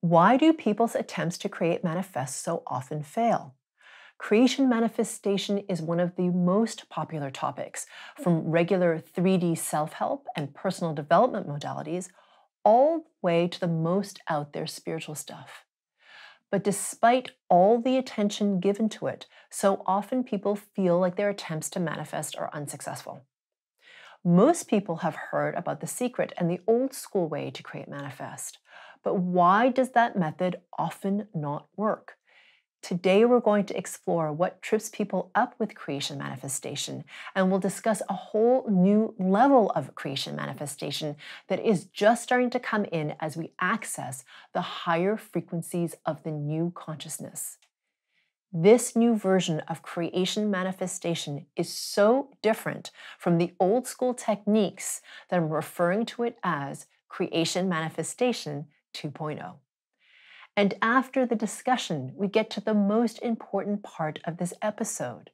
Why do people's attempts to create manifests so often fail? Creation manifestation is one of the most popular topics, from regular 3D self-help and personal development modalities, all the way to the most out there spiritual stuff. But despite all the attention given to it, so often people feel like their attempts to manifest are unsuccessful. Most people have heard about the secret and the old school way to create manifest. But why does that method often not work? Today, we're going to explore what trips people up with creation manifestation, and we'll discuss a whole new level of creation manifestation that is just starting to come in as we access the higher frequencies of the new consciousness. This new version of creation manifestation is so different from the old school techniques that I'm referring to it as creation manifestation 2.0. And after the discussion, we get to the most important part of this episode.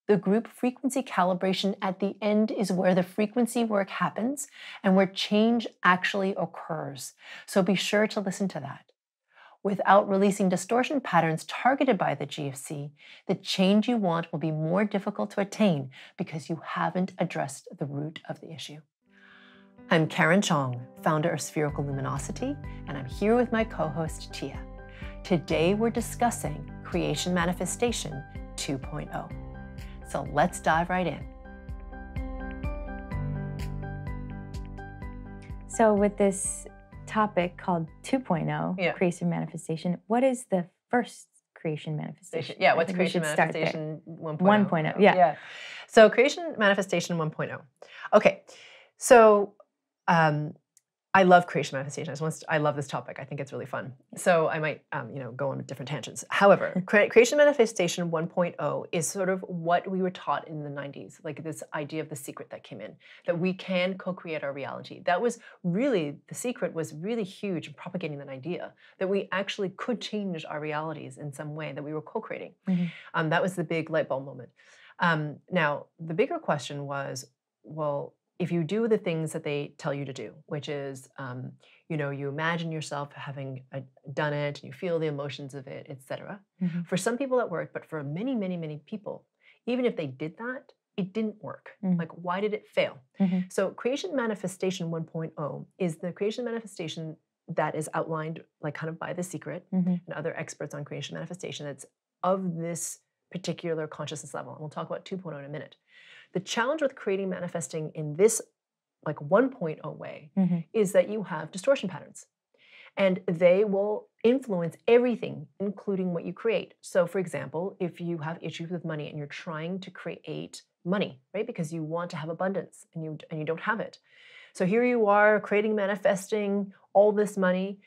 The group frequency calibration at the end is where the frequency work happens and where change actually occurs. So be sure to listen to that. Without releasing distortion patterns targeted by the GFC, the change you want will be more difficult to attain because you haven't addressed the root of the issue. I'm Karen Cheong, founder of Spherical Luminosity, and I'm here with my co-host Tia. Today we're discussing Creation Manifestation 2.0. So let's dive right in. So with this topic called 2.0, Creation Manifestation, what is the first Creation Manifestation? Yeah, what's Creation Manifestation 1.0? 1.0, yeah. So Creation Manifestation 1.0. Okay, so I love creation manifestation. I love this topic. I think it's really fun. So I might, go on different tangents. However, creation manifestation 1.0 is sort of what we were taught in the 90s, like this idea of the secret that came in, that we can co-create our reality. That was really, the secret was really huge in propagating that idea, that we actually could change our realities in some way, that we were co-creating. Mm-hmm. That was the big light bulb moment. Now, the bigger question was, well, if you do the things that they tell you to do, which is, you imagine yourself having done it, and you feel the emotions of it, etc. Mm-hmm. For some people it worked, but for many, many, many people, even if they did that, it didn't work. Mm-hmm. Like, why did it fail? Mm-hmm. So Creation Manifestation 1.0 is the creation manifestation that is outlined like kind of by The Secret and other experts on creation manifestation that's of this particular consciousness level. And we'll talk about 2.0 in a minute. The challenge with creating manifesting in this like 1.0 way is that you have distortion patterns, and they will influence everything, including what you create. So for example, if you have issues with money and you're trying to create money, right? Because you want to have abundance and you don't have it. So here you are creating, manifesting all this money,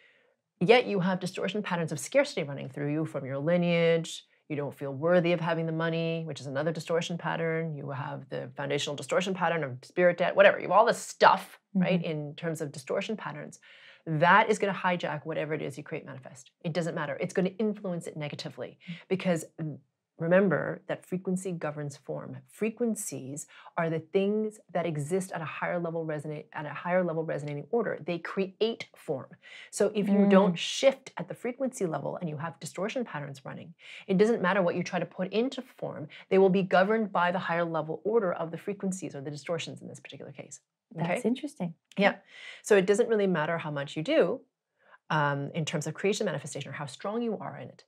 yet you have distortion patterns of scarcity running through you from your lineage. You don't feel worthy of having the money, which is another distortion pattern. You have the foundational distortion pattern of spirit debt, whatever. You have all this stuff, right, in terms of distortion patterns. That is going to hijack whatever it is you create manifest. It doesn't matter. It's going to influence it negatively because remember that frequency governs form. Frequencies are the things that exist at a higher level resonating order. They create form. So if you don't shift at the frequency level and you have distortion patterns running, it doesn't matter what you try to put into form. They will be governed by the higher level order of the frequencies or the distortions in this particular case. Okay? That's interesting. Yeah. So it doesn't really matter how much you do in terms of creation manifestation or how strong you are in it.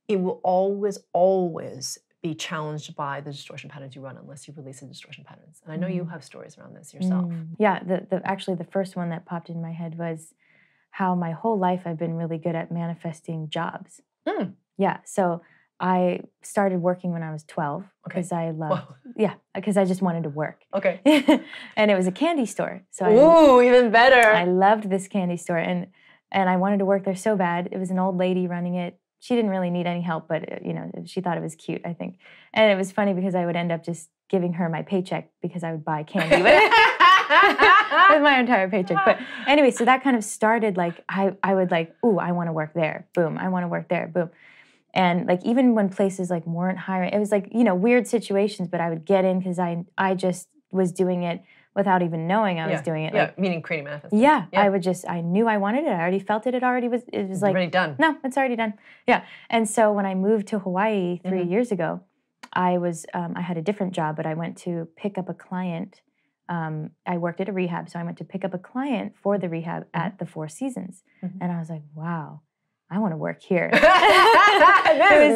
It will always, always be challenged by the distortion patterns you run unless you release the distortion patterns. And I know you have stories around this yourself. Yeah, actually the first one that popped in my head was how my whole life I've been really good at manifesting jobs. Yeah, so I started working when I was 12 because I loved, because I just wanted to work. Okay. And it was a candy store. So even better. I loved this candy store and I wanted to work there so bad. It was an old lady running it. She didn't really need any help, but she thought it was cute, I think. And it was funny because I would end up just giving her my paycheck because I would buy candy with my entire paycheck. But anyway, so that kind of started like, I would like, ooh, I want to work there. Boom. I want to work there. Boom. And like, even when places like weren't hiring, it was like, weird situations, but I would get in because I just was doing it without even knowing I was doing it. Yeah, like, meaning creating manifesting. Yeah, I knew I wanted it. I already felt it. It was like, already done. No, it's already done. Yeah. And so when I moved to Hawaii 3 years ago, I had a different job, but I went to pick up a client. I worked at a rehab, so I went to pick up a client for the rehab at the Four Seasons. And I was like, wow, I want to work here. This is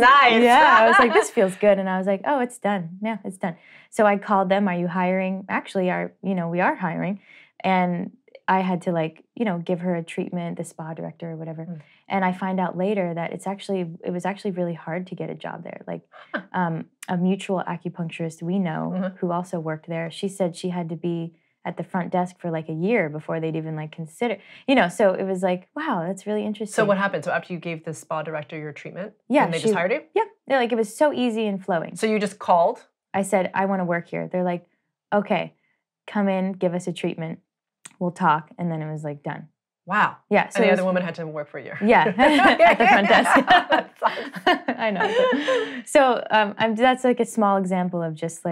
nice. Yeah, I was like, this feels good. And I was like, oh, it's done. Yeah, it's done. So I called them, are you hiring? Actually, we are hiring. And I had to give her a treatment, the spa director or whatever. And I find out later that it was actually really hard to get a job there. Like a mutual acupuncturist we know who also worked there, she said she had to be at the front desk for like a year before they'd even consider, so it was like, wow, that's really interesting. So what happened? So after you gave the spa director your treatment, yeah, and they just hired you? Yeah, they're like, it was so easy and flowing. So you just called? I said, I want to work here. They're like, okay, come in, give us a treatment. We'll talk. And then it was like done. Wow. Yeah. So and the other woman had to work for a year. Yeah. At the front desk. I know. So that's like a small example of just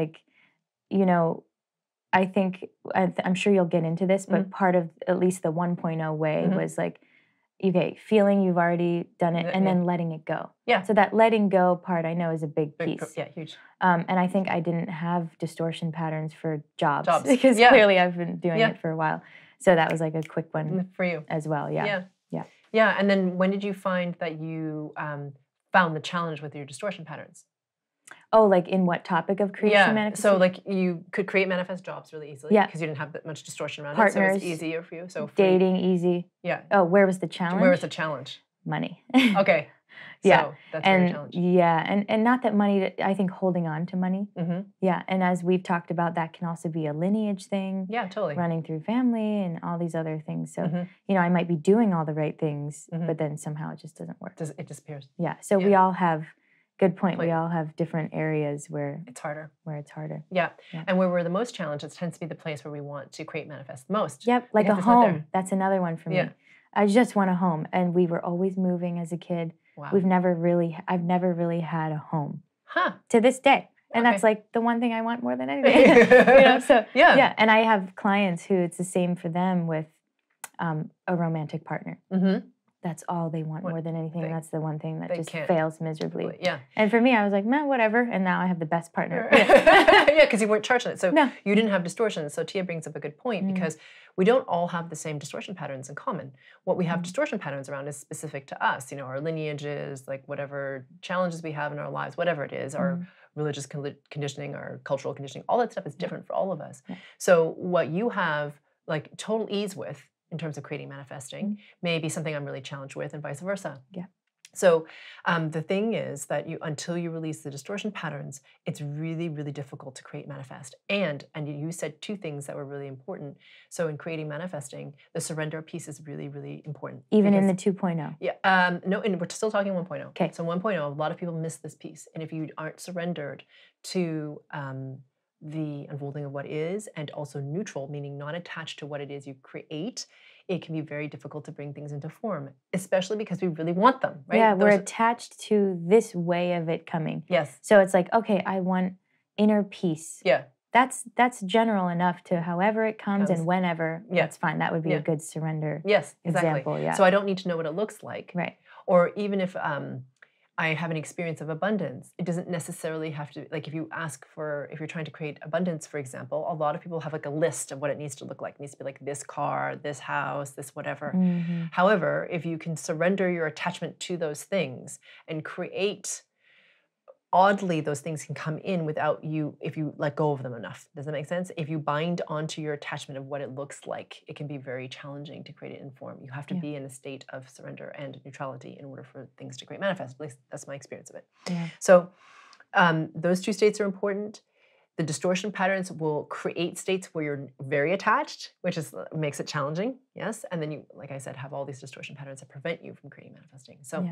I think, I'm sure you'll get into this, but part of at least the 1.0 way was like, okay, feeling you've already done it and then letting it go. Yeah. So that letting go part I know is a big piece. Yeah, huge. And I think I didn't have distortion patterns for jobs. Because clearly I've been doing it for a while. So that was like a quick one for you as well. Yeah. Yeah. And then when did you find that you found the challenge with your distortion patterns? Oh, like in what topic of creation manifestation? So like you could create manifest jobs really easily because you didn't have that much distortion around it. So it's easier for you. So dating, easy. Yeah. Oh, where was the challenge? Where was the challenge? Money. Okay. So that's your challenge. Yeah, and not that money, I think holding on to money. Yeah, and as we've talked about, that can also be a lineage thing. Yeah, totally. Running through family and all these other things. So, I might be doing all the right things, but then somehow it just doesn't work. It disappears. Yeah, so we all have, good point, we all have different areas where it's harder. Yeah. And where we're the most challenged, it tends to be the place where we want to create manifest the most. Yep, like a home. That's another one for me. I just want a home. And we were always moving as a kid. Wow. I've never really had a home. Huh. To this day. And that's like the one thing I want more than anything. So yeah. And I have clients who it's the same for them with a romantic partner. That's all they want more than anything. And that's the one thing that just fails miserably. Yeah. And for me, I was like, man, whatever. And now I have the best partner. Yeah, because you weren't charged on it. So you didn't have distortion. So Tia brings up a good point because we don't all have the same distortion patterns in common. What we have distortion patterns around is specific to us, our lineages, like whatever challenges we have in our lives, whatever it is, our religious conditioning, our cultural conditioning, all that stuff is different for all of us. So what you have like total ease with in terms of creating manifesting may be something I'm really challenged with and vice versa. Yeah. So the thing is that until you release the distortion patterns, it's really, really difficult to create manifest. And you said two things that were really important. So in creating manifesting, the surrender piece is really, really important. Even in the 2.0? Yeah. No, and we're still talking 1.0. Okay. So 1.0, a lot of people miss this piece. And if you aren't surrendered to the unfolding of what is and also neutral, meaning not attached to what it is you create, it can be very difficult to bring things into form, especially because we really want them, right? Yeah, we're attached to this way of it coming. Yes. So it's like, okay, I want inner peace. Yeah. That's general enough to however it comes and whenever, that's fine. That would be a good surrender example. Yeah. So I don't need to know what it looks like. Right. Or even if I have an experience of abundance, it doesn't necessarily have to, like if you're trying to create abundance, for example, a lot of people have like a list of what it needs to look like. It needs to be like this car, this house, this whatever. However, if you can surrender your attachment to those things and create, oddly, those things can come in without you, if you let go of them enough. Does that make sense? If you bind onto your attachment of what it looks like, it can be very challenging to create it in form. You have to be in a state of surrender and neutrality in order for things to create manifest. At least that's my experience of it. Yeah. So those two states are important. The distortion patterns will create states where you're very attached, which makes it challenging, yes? And then you, like I said, have all these distortion patterns that prevent you from creating manifesting. So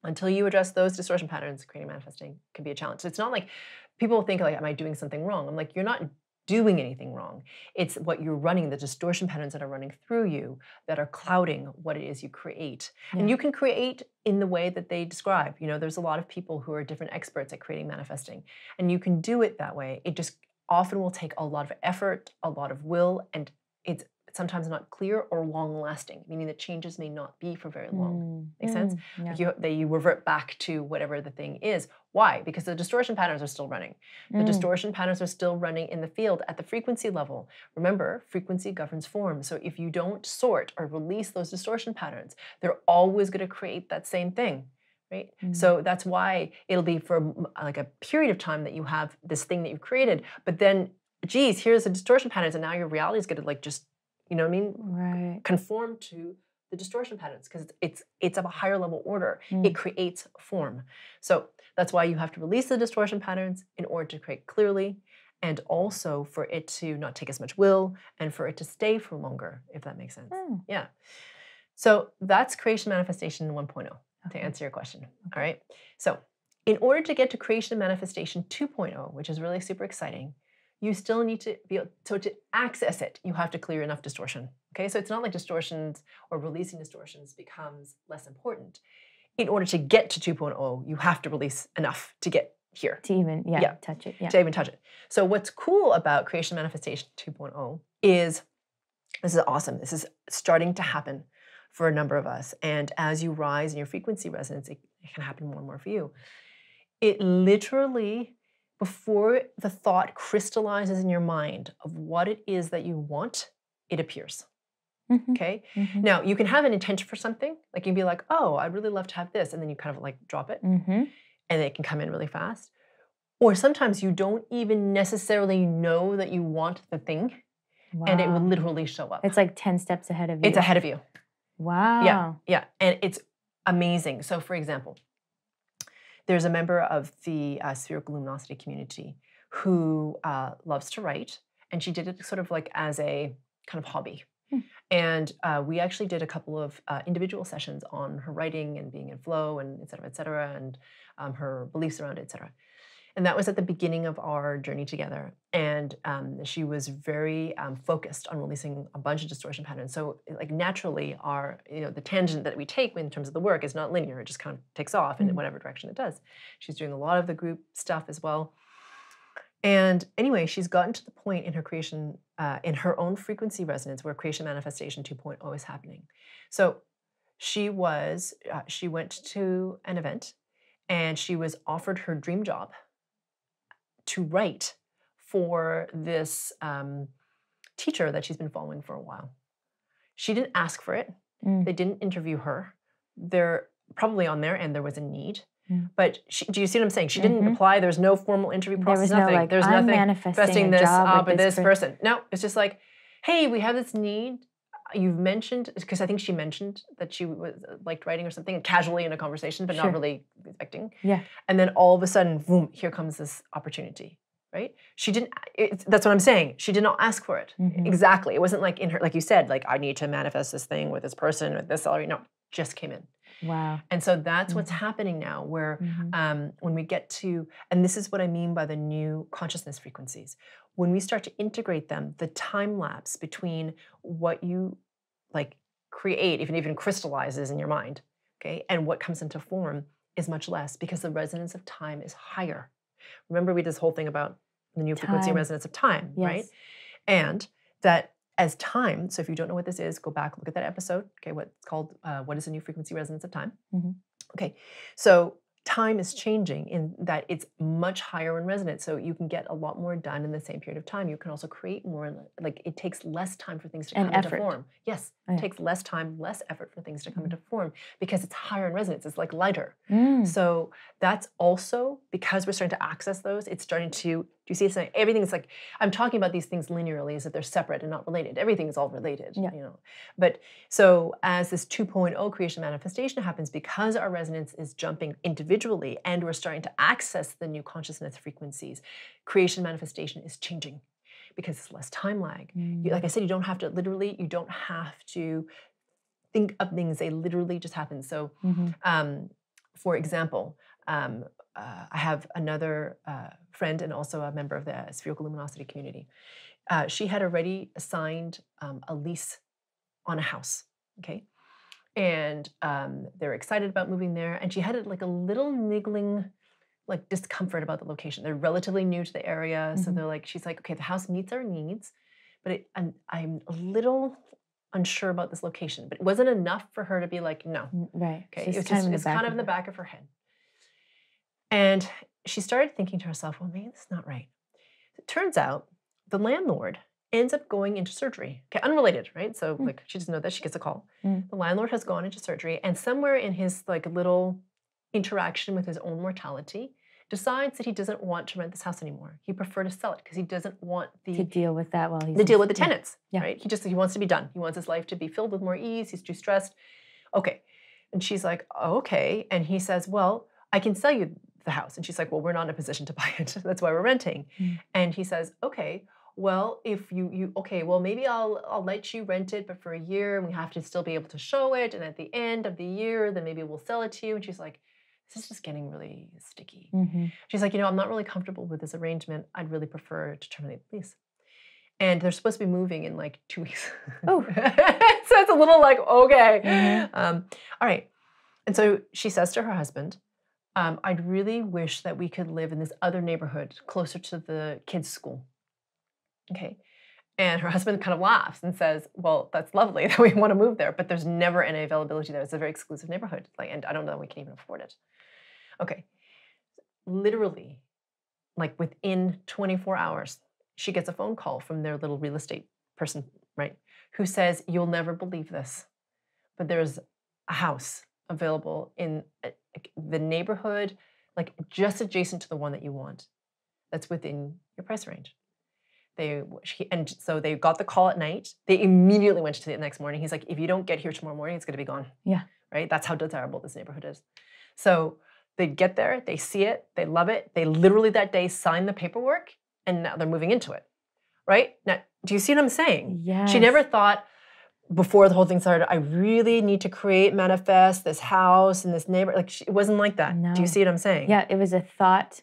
until you address those distortion patterns, creating manifesting can be a challenge. So it's not like people think like, am I doing something wrong? I'm like, you're not doing anything wrong. It's what you're running, the distortion patterns that are running through you that are clouding what it is you create. And you can create in the way that they describe. There's a lot of people who are different experts at creating manifesting, and you can do it that way. It just, often will take a lot of effort, a lot of will, and it's sometimes not clear or long lasting, meaning the changes may not be for very long. Make sense? Yeah. Like you revert back to whatever the thing is. Why? Because the distortion patterns are still running. The distortion patterns are still running in the field at the frequency level. Remember, frequency governs form. So if you don't sort or release those distortion patterns, they're always going to create that same thing. Right? So that's why it'll be for like a period of time that you have this thing that you've created, but then, geez, here's the distortion patterns, and now your reality is going to like just, you know what I mean? Right. Conform to the distortion patterns because it's of a higher level order. It creates form. So that's why you have to release the distortion patterns in order to create clearly, and also for it to not take as much will and for it to stay for longer, if that makes sense. Yeah. So that's creation manifestation 1.0. To answer your question. All right. So in order to get to creation manifestation 2.0, which is really super exciting, you still need to be able to access it, you have to clear enough distortion. Okay. So it's not like distortions or releasing distortions becomes less important. In order to get to 2.0, you have to release enough to get here. To even, touch it. Yeah. To even touch it. So what's cool about creation manifestation 2.0 is, this is awesome. This is starting to happen for a number of us. And as you rise in your frequency resonance, it can happen more and more for you. It literally, before the thought crystallizes in your mind of what it is that you want, it appears. Okay? Now, you can have an intention for something. Like you can be like, oh, I'd really love to have this. And then you kind of like drop it. And it can come in really fast. Or sometimes you don't even necessarily know that you want the thing. Wow. And it will literally show up. It's like 10 steps ahead of you. It's ahead of you. Wow. Yeah. And it's amazing. So for example, there's a member of the Spherical Luminosity community who loves to write, and she did it sort of like as a kind of hobby. And we actually did a couple of individual sessions on her writing and being in flow and et cetera, and her beliefs around it, et cetera. And that was at the beginning of our journey together. And she was very focused on releasing a bunch of distortion patterns. So like naturally the tangent that we take in terms of the work is not linear. It just kind of takes off in whatever direction it does. She's doing a lot of the group stuff as well. And anyway, she's gotten to the point in her creation, in her own frequency resonance where creation manifestation 2.0 is happening. So she went to an event and she was offered her dream job to write for this teacher that she's been following for a while. She didn't ask for it. They didn't interview her. They're probably on their end, there was a need. But do you see what I'm saying? She didn't apply. There's no formal interview process. There was nothing. No, like, there's I'm nothing manifesting this job with this person. No, it's just like, hey, we have this need. You've mentioned, because I think she mentioned that she liked writing or something, casually in a conversation, but not really expecting. Yeah. And then all of a sudden, boom, here comes this opportunity. Right? She didn't, that's what I'm saying. She did not ask for it. Exactly. It wasn't like in her, like you said, like I need to manifest this thing with this person, with this salary. No, just came in. Wow. And so that's what's happening now where when we get to, and this is what I mean by the new consciousness frequencies, when we start to integrate them, the time lapse between what you like create, if it even crystallizes in your mind, okay, and what comes into form is much less because the resonance of time is higher. Remember we did this whole thing about the new frequency resonance of time, right? And that as time, so if you don't know what this is, go back, look at that episode, okay, what's called, what is the new frequency resonance of time? Okay, so time is changing in that it's much higher in resonance, so you can get a lot more done in the same period of time. You can also create more, like it takes less time for things to come into form. Yes, it takes less time, less effort for things to come into form because it's higher in resonance, it's like lighter. So that's also, because we're starting to access those, it's starting to, do you see it's like, everything's like, I'm talking about these things linearly as if they're separate and not related. Everything is all related, you know. But so as this 2.0 creation manifestation happens, because our resonance is jumping individually and we're starting to access the new consciousness frequencies, creation manifestation is changing because it's less time lag. Like I said, you don't have to literally, you don't have to think of things, they literally just happen. So for example, I have another friend and also a member of the Spherical Luminosity community. She had already signed a lease on a house, okay? And they're excited about moving there. And she had like a little niggling like discomfort about the location. They're relatively new to the area, so they're like, she's like, okay, the house meets our needs, but I'm a little unsure about this location. But it wasn't enough for her to be like, no. Right. Okay, it's kind of in the back of her head. And she started thinking to herself, well, maybe this is not right. It turns out the landlord ends up going into surgery. Okay, unrelated, right? So like she doesn't know that, she gets a call. The landlord has gone into surgery, and somewhere in his like little interaction with his own mortality, decides that he doesn't want to rent this house anymore. He prefer to sell it because he doesn't want to deal with that while he's to deal with the tenants, right? He wants to be done. He wants his life to be filled with more ease. He's too stressed. Okay. And she's like, oh, okay. And he says, well, I can sell you the house. And she's like, well, we're not in a position to buy it. That's why we're renting. And he says, okay, well, if okay, well, maybe I'll let you rent it, but for a year, and we have to still be able to show it. And at the end of the year, then maybe we'll sell it to you. And she's like, this is just getting really sticky. She's like, I'm not really comfortable with this arrangement. I'd really prefer to terminate the lease. And they're supposed to be moving in like 2 weeks. Oh. So it's a little like, okay. All right. And so she says to her husband, I'd really wish that we could live in this other neighborhood closer to the kids' school. Okay. And her husband kind of laughs and says, well, that's lovely that we want to move there, but there's never any availability there. It's a very exclusive neighborhood. And I don't know that we can even afford it. Okay. Literally, like within 24 hours, she gets a phone call from their little real estate person, right? Who says, you'll never believe this, but there's a house available in the neighborhood, like just adjacent to the one that you want, that's within your price range. And so they got the call at night. They immediately went to the next morning. He's like, if you don't get here tomorrow morning, it's going to be gone. Yeah. Right? That's how desirable this neighborhood is. So they get there, they see it, they love it. They literally that day sign the paperwork, and now they're moving into it. Right? Now, do you see what I'm saying? Yes. She never thought before the whole thing started, I really need to manifest this house and this neighbor. Like, it wasn't like that. No. Do you see what I'm saying? Yeah, it was a thought.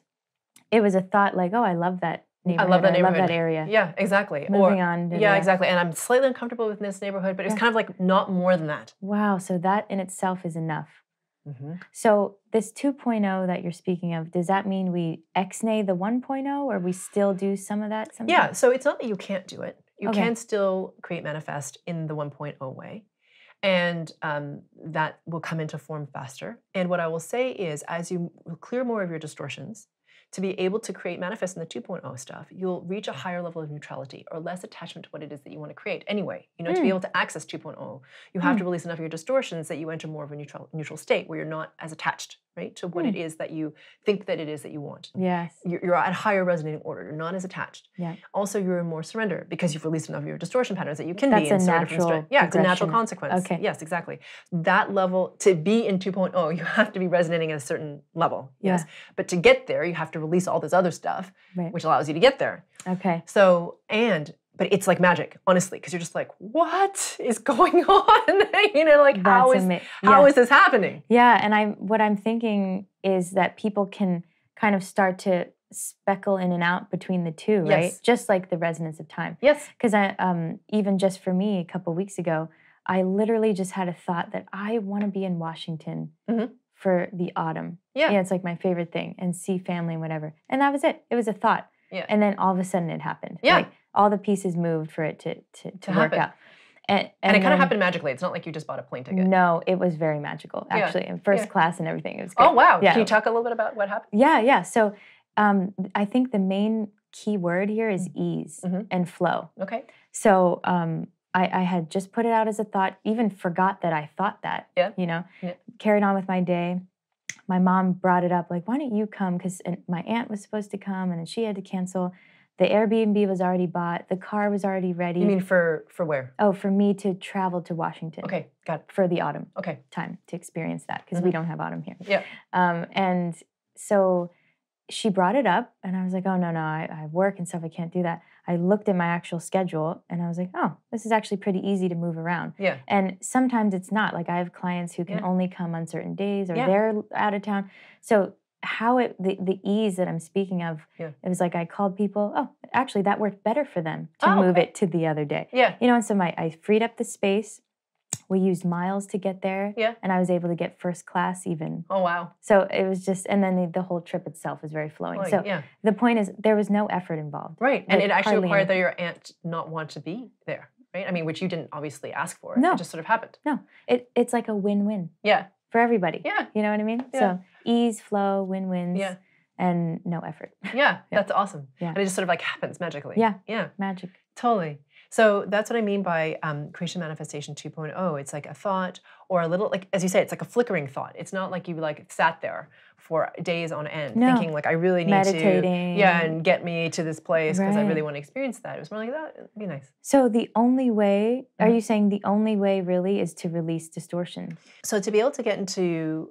It was a thought like, oh, I love that neighborhood. I love that neighborhood. I love that area. Yeah, exactly. Moving on. Yeah, exactly. And I'm slightly uncomfortable with this neighborhood, but it's kind of like not more than that. Wow. So that in itself is enough. So this 2.0 that you're speaking of, does that mean we ex-nay the 1.0, or we still do some of that? Yeah. So it's not that you can't do it. You can still create manifest in the 1.0 way. And that will come into form faster. And what I will say is, as you clear more of your distortions, to be able to create manifest in the 2.0 stuff, you'll reach a higher level of neutrality or less attachment to what it is that you want to create. Anyway, to be able to access 2.0, you have to release enough of your distortions that you enter more of a neutral state where you're not as attached, right, to what it is that you think that it is that you want. Yes. You're at higher resonating order. You're not as attached. Yeah. Also, you're in more surrender because you've released enough of your distortion patterns that you can That's be in a natural yeah, it's a natural consequence. Okay. Yes, exactly. That level, to be in 2.0, you have to be resonating at a certain level. Yes. But to get there, you have to release all this other stuff, which allows you to get there. Okay. So, but it's like magic, honestly, because you're just like, what is going on? Like, how is this happening? Yeah, and what I'm thinking is that people can kind of start to speckle in and out between the two, right? Yes. Just like the resonance of time. Yes. Because even just for me, a couple weeks ago, I literally just had a thought that I want to be in Washington for the autumn. Yeah. It's like my favorite thing, and see family and whatever. And that was it. It was a thought. Yeah. And then all of a sudden it happened. Yeah. Like all the pieces moved for it to work out. And it kind of happened magically. It's not like you just bought a plane ticket. No, it was very magical, actually. In first class and everything. It was good. Oh, wow. Yeah. Can you talk a little bit about what happened? Yeah. So I think the main key word here is ease and flow. Okay. So I had just put it out as a thought, even forgot that I thought that, carried on with my day. My mom brought it up, like, why don't you come? Because my aunt was supposed to come, and then she had to cancel. The Airbnb was already bought. The car was already ready. You mean for where? Oh, for me to travel to Washington. Okay, got it. For the autumn time to experience that, because we don't have autumn here. Yeah. And so she brought it up, and I was like, oh, no, I work and stuff. I can't do that. I looked at my actual schedule, and I was like, oh, this is actually pretty easy to move around. Yeah. And sometimes it's not. Like, I have clients who can only come on certain days, or they're out of town. So the ease that I'm speaking of, it was like I called people, oh, actually, that worked better for them to move it to the other day. Yeah. And so I freed up the space. we used miles to get there. Yeah. And I was able to get first class even. Oh, wow. So it was just, and then the whole trip itself was very flowing. So yeah. the point is, there was no effort involved. Right. And Like, it actually hardly required that anything. your aunt not want to be there, right? I mean, which you didn't obviously ask for. No. It just sort of happened. No, it's like a win-win Yeah. for everybody. Yeah. You know what I mean? Yeah. So ease, flow, win-wins, Yeah. and no effort. Yeah. That's awesome. Yeah. And it just sort of like happens magically. Yeah. Yeah. Magic. Totally. So that's what I mean by creation manifestation 2.0. It's like a thought or a little, like, as you say, it's like a flickering thought. It's not like you like sat there for days on end thinking like, I really need Meditating. to, and get me to this place because I really Right. want to experience that. It was more like that. It'd be nice. So the only way, are you saying the only way really is to release distortion? So to be able to get into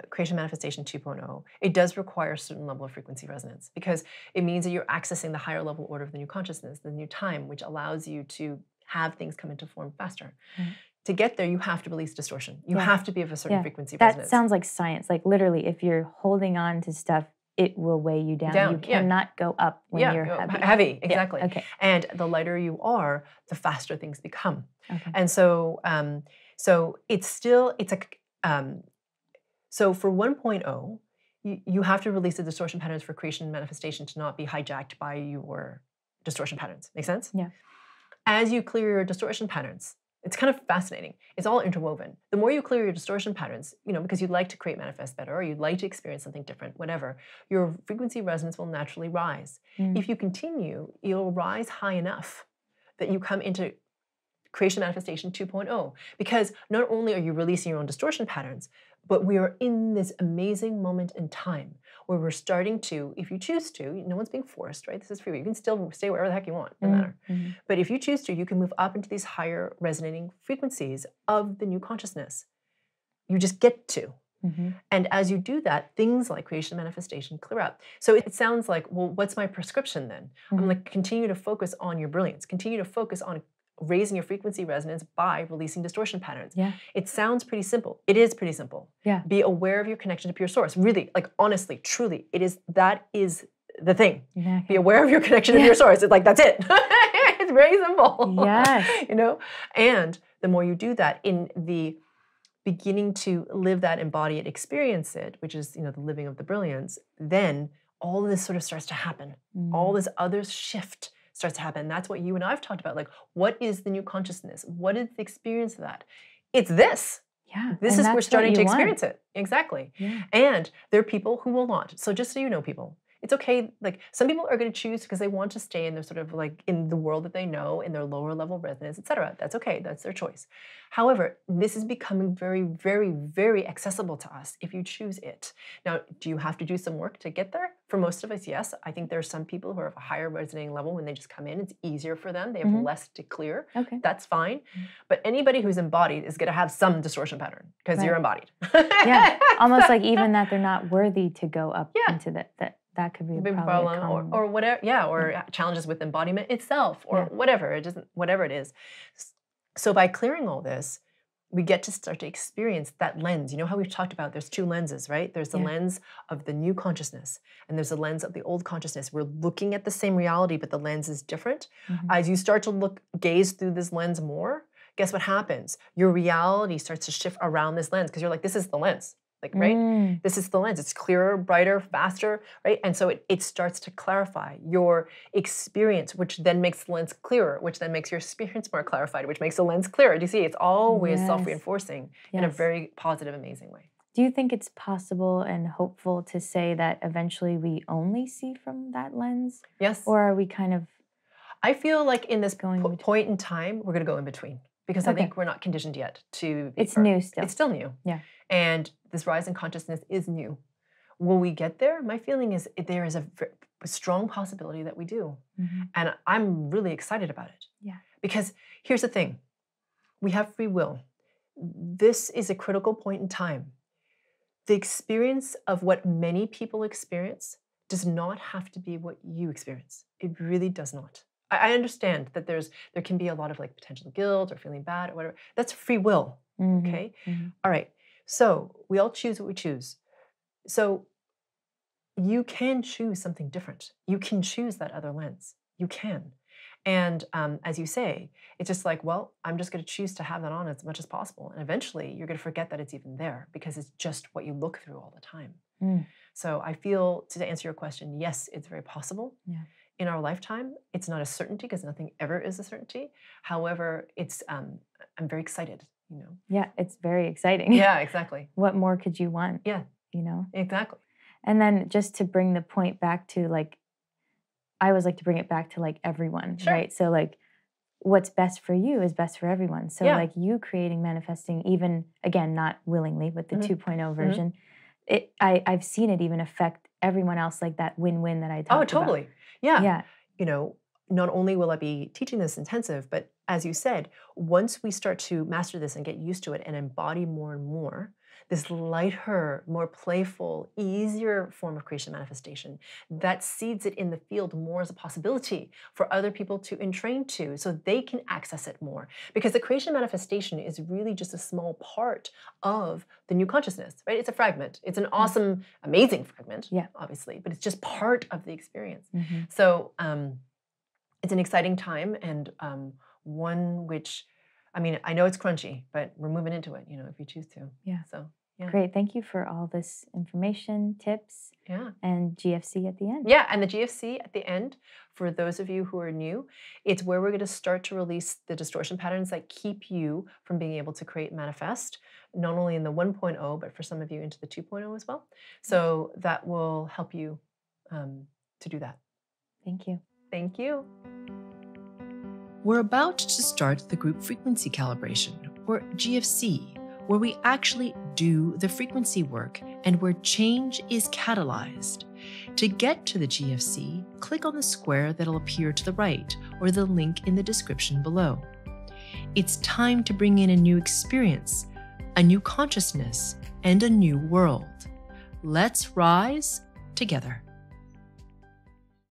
creation manifestation 2.0, it does require a certain level of frequency resonance because it means that you're accessing the higher level order of the new consciousness, the new time, which allows you to have things come into form faster. Right. To get there, you have to release distortion. You Yeah. have to be of a certain Yeah. frequency That resonance. sounds like science. Like literally, if you're holding on to stuff, it will weigh you down. You yeah. cannot go up when you're heavy. Heavy, exactly. Yeah. Okay. And the lighter you are, the faster things become. Okay. And so, so it's like, so for 1.0, you have to release the distortion patterns for creation and manifestation to not be hijacked by your distortion patterns. Make sense? Yeah. As you clear your distortion patterns, it's kind of fascinating. It's all interwoven. The more you clear your distortion patterns, because you'd like to create manifest better, or you'd like to experience something different, whatever, your frequency resonance will naturally rise. If you continue, you'll rise high enough that you come into creation manifestation 2.0. Because not only are you releasing your own distortion patterns, but we are in this amazing moment in time where we're starting to, if you choose to, no one's being forced, right? This is free. You can still stay wherever the heck you want, no matter. But if you choose to, you can move up into these higher resonating frequencies of the new consciousness. You just get to. And as you do that, things like creation manifestation clear up. So it sounds like, well, what's my prescription then? I'm like, continue to focus on your brilliance. Continue to focus on raising your frequency resonance by releasing distortion patterns. Yeah. It sounds pretty simple. It is pretty simple. Yeah. Be aware of your connection to pure source. Really, like honestly, truly, that is the thing. Yeah. Be aware of your connection to pure source. It's like, that's it. It's very simple. Yes. And the more you do that in the beginning to live that, embody it, experience it, which is, the living of the brilliance, then all of this sort of starts to happen. All this other shift starts to happen. That's what you and I've talked about. Like, what is the new consciousness? What is the experience of that? It's this. Yeah. This is we're starting to experience it. Exactly. Yeah. And there are people who will not. So just so you know, people, it's okay. Like some people are going to choose because they want to stay in their sort of like in the world that they know, in their lower level resonance, etc. That's okay. That's their choice. However, this is becoming very, very, very accessible to us if you choose it. Now, do you have to do some work to get there? For most of us, yes. I think there are some people who are of a higher resonating level. When they just come in, it's easier for them. They have less to clear. Okay. That's fine. But anybody who's embodied is going to have some distortion pattern because you're embodied. Yeah. Almost like even that they're not worthy to go up into that could be big probably a problem or whatever. Yeah. Or challenges with embodiment itself or whatever. It doesn't, whatever it is. So by clearing all this, we get to start to experience that lens. You know how we've talked about there's two lenses, right? There's the lens of the new consciousness and there's the lens of the old consciousness. We're looking at the same reality, but the lens is different. As you start to gaze through this lens more, guess what happens? Your reality starts to shift around this lens because you're like, this is the lens. Like, right? This is the lens. It's clearer, brighter, faster, right? And so it starts to clarify your experience, which then makes the lens clearer, which then makes your experience more clarified, which makes the lens clearer. Do you see? It's always self-reinforcing in a very positive, amazing way. Do you think it's possible and hopeful to say that eventually we only see from that lens? Yes. Or are we kind of... I feel like in this point in time, we're going to go in between because I think we're not conditioned yet to... It's new still. It's still new. Yeah. And this rise in consciousness is new. Will we get there? My feeling is there is a strong possibility that we do. And I'm really excited about it. Yeah. Because here's the thing. We have free will. This is a critical point in time. The experience of what many people experience does not have to be what you experience. It really does not. I understand that there can be a lot of like potential guilt or feeling bad or whatever. That's free will. Okay? All right. So we all choose what we choose. So you can choose something different. You can choose that other lens. You can. And as you say, it's just like, well, I'm just going to choose to have that on as much as possible. And eventually you're going to forget that it's even there because it's just what you look through all the time. So I feel, to answer your question, yes, it's very possible. In our lifetime. It's not a certainty because nothing ever is a certainty. However, it's I'm very excited, you know. Yeah, it's very exciting. Yeah, exactly. What more could you want? Yeah. You know? Exactly. And then just to bring the point back to like, I always like to bring it back to like everyone, right? So like what's best for you is best for everyone. So like you creating, manifesting, even again, not willingly with the 2.0 version, I've seen it even affect everyone else, like that win-win that I talked about. Oh, totally. Yeah. You know, not only will I be teaching this intensive, but as you said, once we start to master this and get used to it and embody more and more, this lighter, more playful, easier form of creation manifestation, that seeds it in the field more as a possibility for other people to entrain to so they can access it more. Because the creation manifestation is really just a small part of the new consciousness, right? It's a fragment. It's an awesome, amazing fragment, obviously, but it's just part of the experience. So it's an exciting time and one which, I mean, I know it's crunchy, but we're moving into it, you know, if you choose to. So, Great. Thank you for all this information, tips, and GFC at the end. Yeah, and the GFC at the end, for those of you who are new, it's where we're going to start to release the distortion patterns that keep you from being able to create manifest, not only in the 1.0, but for some of you into the 2.0 as well. So that will help you to do that. Thank you. Thank you. We're about to start the group frequency calibration, or GFC, where we actually do the frequency work and where change is catalyzed. To get to the GFC, click on the square that'll appear to the right or the link in the description below. It's time to bring in a new experience, a new consciousness, and a new world. Let's rise together.